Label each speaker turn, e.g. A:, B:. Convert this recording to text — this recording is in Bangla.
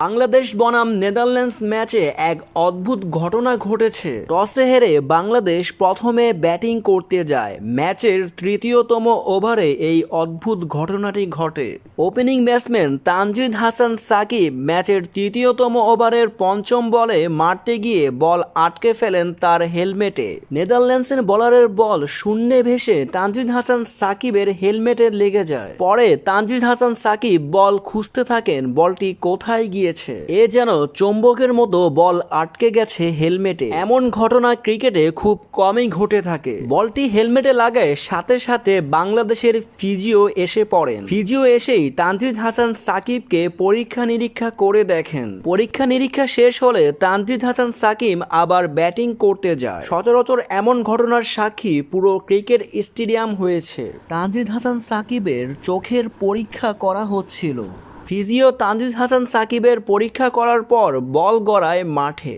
A: বাংলাদেশ বনাম নেদারল্যান্ডস ম্যাচে এক অদ্ভুত ঘটনা ঘটেছে। টসে হেরে বাংলাদেশ প্রথমে ব্যাটিং করতে যায়। ম্যাচের তৃতীয়তম ওভারে এই অদ্ভুত ঘটনাটি ঘটে। ওপেনিং ব্যাটসম্যান তানজিদ হাসান সাকিব ম্যাচের তৃতীয়তম ওভারের পঞ্চম বলে মারতে গিয়ে বল আটকে ফেলেন তার হেলমেটে। নেদারল্যান্ডসের বোলারের বল শূন্যে ভেসে তানজিদ হাসান সাকিবের হেলমেটে লেগে যায়। পরে তানজিদ হাসান সাকিব বল খুঁজতে থাকেন বলটি কোথায় গিয়েছে। এ যেন চৌম্বকের মতো বল আটকে গেছে হেলমেটে। এমন ঘটনা ক্রিকেটে খুব কমই ঘটে থাকে। বলটি হেলমেটে লাগায় সাথে সাথে বাংলাদেশের ফিজিও এসে পড়েন। ফিজিও এসেই তানজিদ হাসান সাকিবকে পরীক্ষা নিরীক্ষা করে দেখেন। পরীক্ষা নিরীক্ষা শেষ হলে তানজিদ হাসান সাকিব আবার ব্যাটিং করতে যায়। সচরাচর এমন ঘটনার সাক্ষী পুরো ক্রিকেট স্টেডিয়াম হয়েছে। তানজিদ হাসান সাকিবের চোখের পরীক্ষা করা হচ্ছিল। ফিজিও তানজিদ হাসান সাকিবের পরীক্ষা করার পর বল গড়ায় মাঠে।